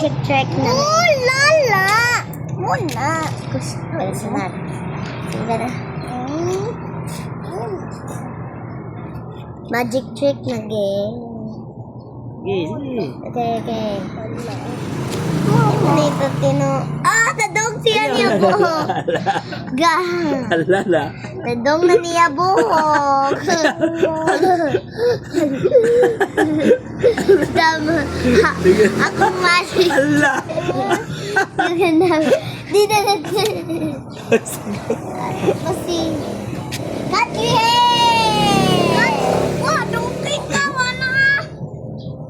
magic trick na. Oh, lala! Muna! Gusto na. Sige na. Magic trick na game. Okay. Dito tino. Tadong siya niya buhok. Alala. Tadong na niya buhok. Tama. Ako magic. Ala. Dito na. Kasi. Cut your hair! Wah, dungking ka, wala.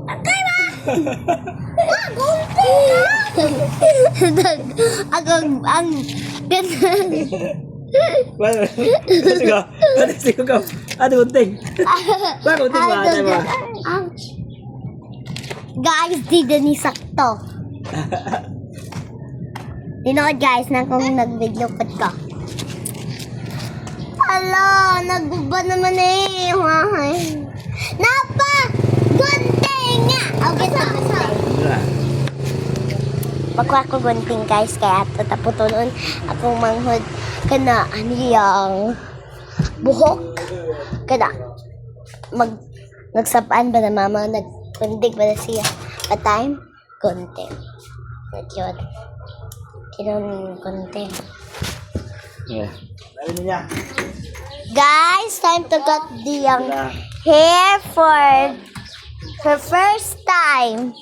Okay ba? Wah, gunting ka! Ang ganda. Sige ka. Ano gunting? Bakit gunting ba? Ano ba? Ouch. Guys, di ni sakto. Tinood guys na kung nag-video pat ka. Hala, nagbuba naman eh. Napa! Gunting nga! Okay, sa. Pagka ako gunting guys, kaya tataputunon akong manghod kana aniyang buhok. Kana nagsapaan ba na mama, nagkundig ba na siya? A time, gunting. At yun. Gunting. Yeah. Sabi niya. Guys, time to cut the hair for her first time.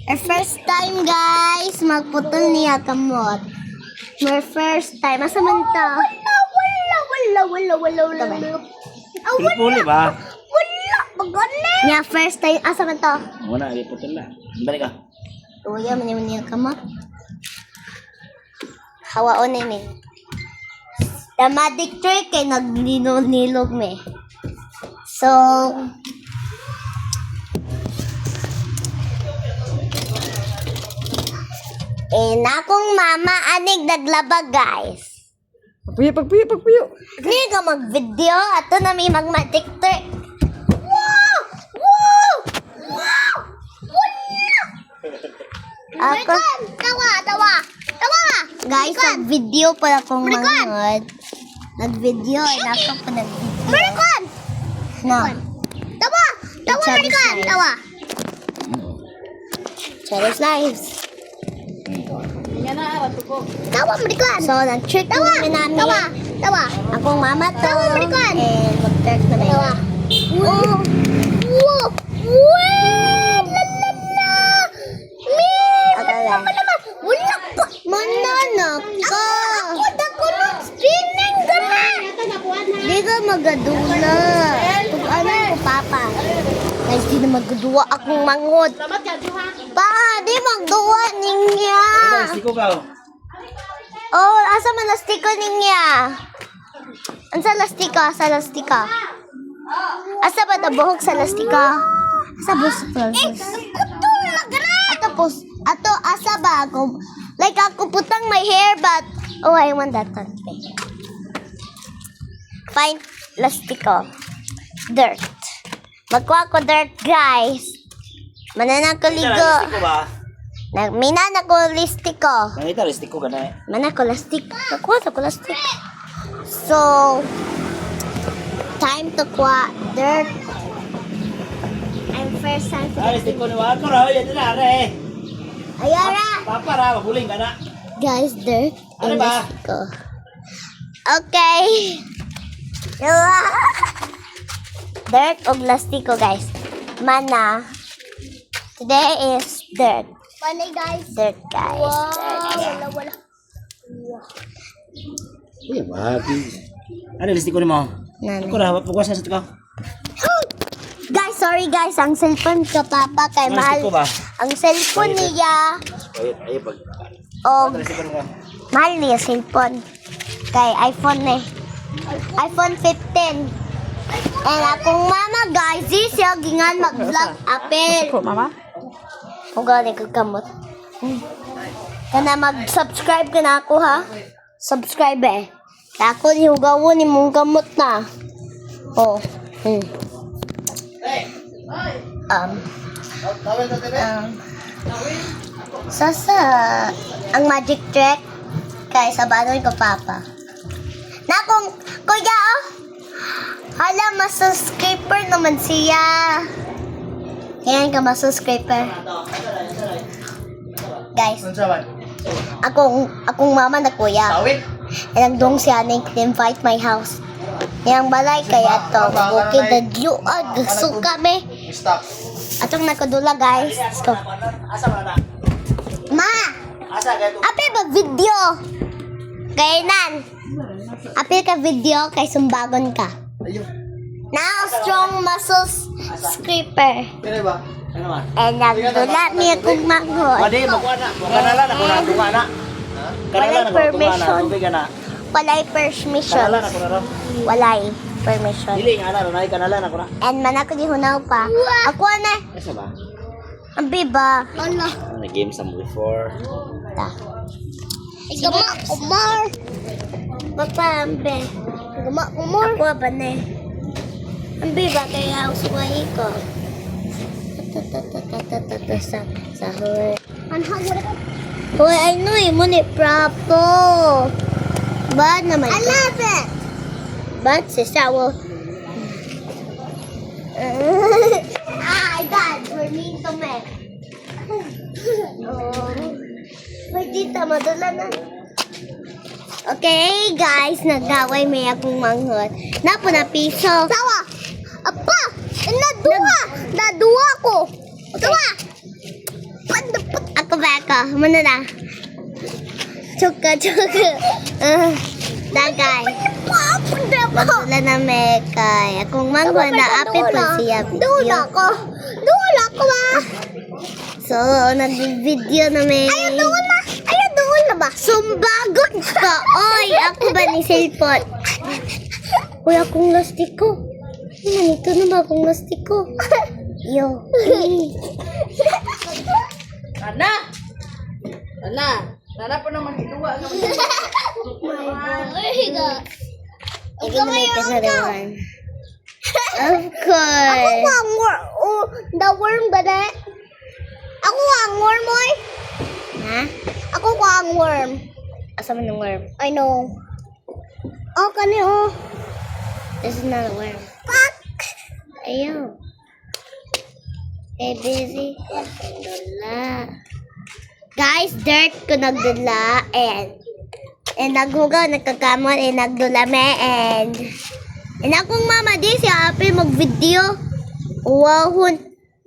Her first time, guys. Magputol niya kamot. Her first time. Asa man to? Wala. Puli ba? Wala. Magaling. Niya, first time. Asa man to? Muna, iputol na. Balik ka. Uya, man niya kamot. Hawaon na yun. The magic trick ay nilog me. So, na akong mama anig naglaba guys. Pagpuyo. Hindi ka mag-video. Ato na may mag-magic trick. Ako, tawa. Guys, nag-video pala akong manood. Nag-video. Nasa ko nag-video. Maricon! No. Tawa, Maricon! Cherry's Lives. Tawa, Maricon! So, nag-trick namin namin. Tawa. Akong mama to. Tawa, Maricon! And mag-trick na may. Tawa. Wow! Wait! Lalala! Wala pa! Mananak ka! Ako ng spinning ka na! Di ka magadula. Kung ano ko, Papa. Guys, di na magaduwa akong mangod. Pa, di magduwa niya. Siko ka. Oh, asa man lastiko niya? Asa lastika? Asa ba tabuhok sa lastika? Asa buhok sa lastika? Ato, asa ba ako? Like ako putang my hair, but I want that one. Fine, lastiko. Dirt. Magkuha ko dirt, guys. Manana ko ligo. Siko ba? Minana ko listiko. Nakita, siko ka na eh. Mana ko lastik. Magkuha ko lastik. So, time to kuha dirt. I'm first time to Siko ni Wako raw. Yan na eh. Ayara! Papa ra, mabuling ka na. Guys, dirt. Ano ba? Lastiko. Okay. Dirt o lastiko, guys. Mana. Today is dirt. Money, guys. Dirt, guys. Wow. Wala. Iya, babi. Ano siko ni mo? Nani. Ako ra, pagwas na sa tiko. Guys, sorry guys. Ang cellphone ko, Papa, kay Ano mahal. siko ba? Ang cellphone niya. Ay, pag. Og Siko ni mo. mahal niya cellphone. Kay iPhone eh. iPhone 15. And akong mama guys, siya gingan mag-vlog apel. Po, mama? Kung gani ko kamot. Kana mag-subscribe ka na ako ha. Subscribe eh. Ako ni hugawon ni mong kamot na. Oh. Sa ang magic trick kay sa banoy ko papa. Na kung kuya oh. Hala mas-subscriber naman siya. Yan ka mas-subscriber. Guys, akong mama na kuya. Ilang dong siya invite my house. Yang balay kaya to bukid na diuag suka be. Atong nakadula guys. So, ma, api ba video? Kainan. Api ka video kay sumbagon ka. Now strong muscles scraper. And nagdula niya kung manghod. Pwede, makuha na. Kanala na kung natunga na. Kanala na kung natunga na. Tubig ka na. Walay permission. Kanala na kung natunga. Walay permission. Dili nga na, runay kanala na kung na. And manako di hunaw pa. Ako na. Asa ba? Ang biba. Ano? Nag-game sa before. Ta. Gama kumar. Papa ambe. Gama kumar. Ako ba na? Ang biba kaya usway ko. Sa hoy. Hoy, I know mo ni Prapo. Bad naman. I love it. Bad si Sawo. I got for me to make. Pwede madala na. Okay, guys, nagaway may akong manghod. Napo na piso. Sawa! Apa! Naduwa ko! Duwa! Ako ba ako? Muna na. Chuka. Dagay. Madula na may kay. Akong manghod na apit pa siya. Dula ko ba? So, nag-video na may... Ayaw doon na ba? Sumbagot ka! Oy, ako ba ni cellphone? Uy, akong lastik ko. Ito na ba akong lastik ko? Yo. Ana po naman hinuwa naman. Ikaw na may kasarawan. Of course. Ako ang worm. The worm ba na? Ako ang worm, oy. Ha? Ako ang worm. Asa man yung worm? I know. Oh, kani oh. This is not a worm. Fuck! Ayaw. Hey, busy. Dula. Guys, dirt ko nagdula and naghugaw, nagkakamot, and nagdula me and akong mama di siya apil mag-video. Wow,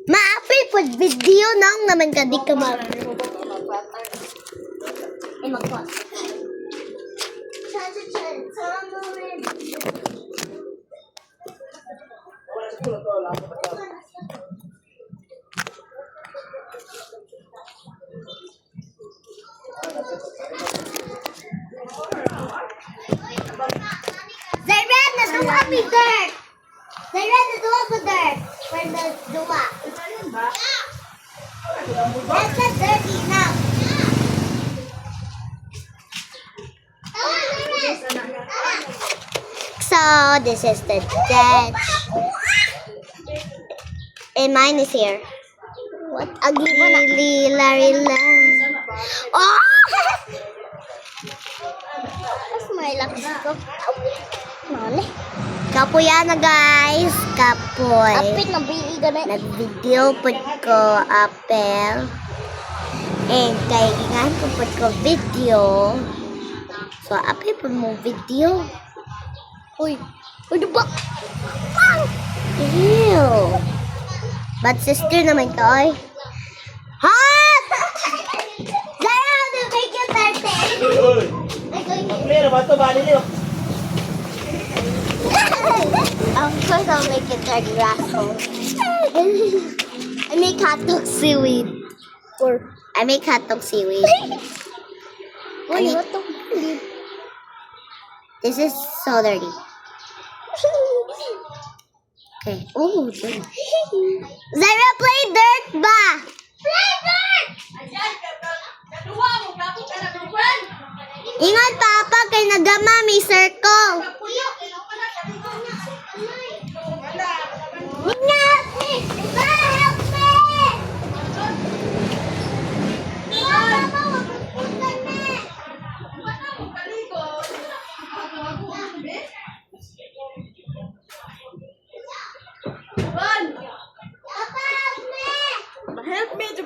ma-apil po video nang naman ka di ka mag-pause. Zayred, naduwa mi dirt! Zayred, naduwa ko dirt! Where the duwa? That's not dirty now. So, this is the ditch. And mine is here. What? Agli larila. Oh! Mas may lakas ko. Mali. Kapoy na guys. Kapoy. Apit na bili gani. Nag-video po ko apel. And kailangan ko po ko video. So, apil po mo video. Uy. Uy, diba? Ew. Bad sister naman ka, oy. Hot! Zara, how to make it 30? Clear ba ito? Bali niyo. Of course, I'll make it 30, rascal. I make hot dog seaweed. Or, I make hot dog seaweed. Wait, what the? This is so dirty. Okay. Oh, dirt. Zara, play dirt ba? Play dirt! Ingat, Papa, kay nagama may circle. Ingat! Help me!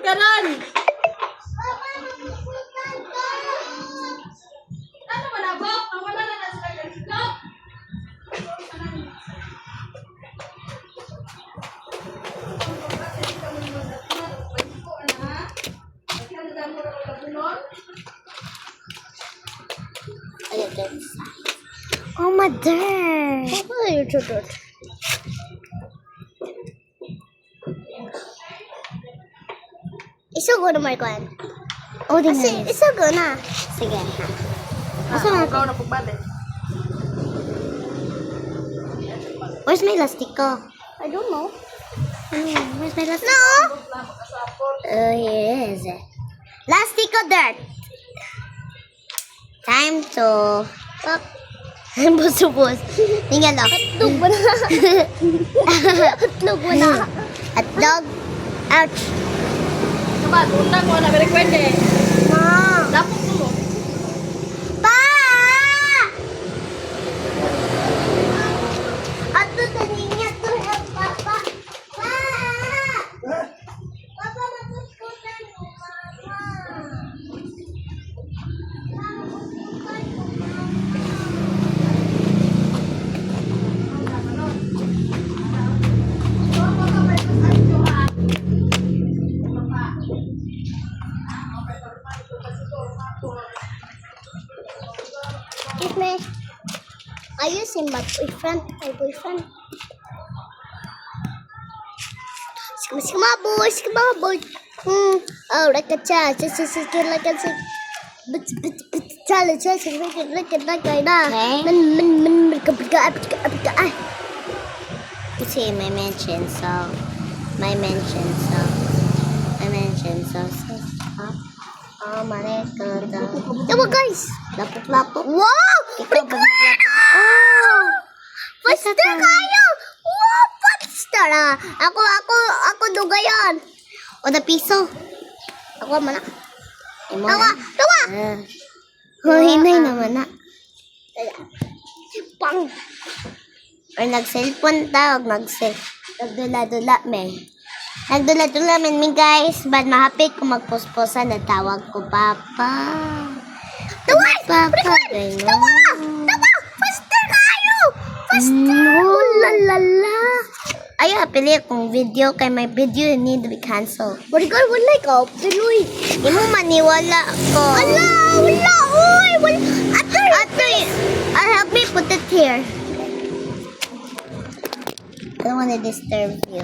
ka ron. Ano man na, Bok? Nawala na na sila ganito. Oh, mother. Oh, you're too good. Isugo na, Markwan. Oh, di na. Isugo na. Sige. Asa na? Ikaw na pagbalik. Where's my lastiko? I don't know. Where's my lastiko? No! Oh, here is it. Lastiko dirt. Time to... Bus-bus. Tingnan lang. Hatlog mo na. Hatlog mo na. Hatlog. Ouch. Diba, tutang mo na, very pwede. Ma. Lapok mo. Pa! Ato taninya to help Papa. Pa! Papa, matutunan mo, Mama. Excuse me. Are you seeing my boyfriend? My boyfriend? Sikama boy. Oh, like a child. Just like a child. You see my mansion, so oh, diba guys? Lapok-lapok. Wow! Oh! Faster kayo! Wow! Faster ah! Ako dugayan. O na piso. Ako mana. Tawa! Hinay naman na. Pang! Or nag-cellphone tawag, nagdula-dula me. Nagdula-dula me guys. Bad mahapit kung magpuspusan na tawag ko Papa. Tawa! Papa! Tawa! Faster kayo! Faster! Oh, lalala! Ayaw, pili kung video kay my video need to be cancelled. What God, wala ka? Piloy. Di mo maniwala ko. Ala! Wala! Uy! Atoy! I'll help me put it here. I don't want to disturb you.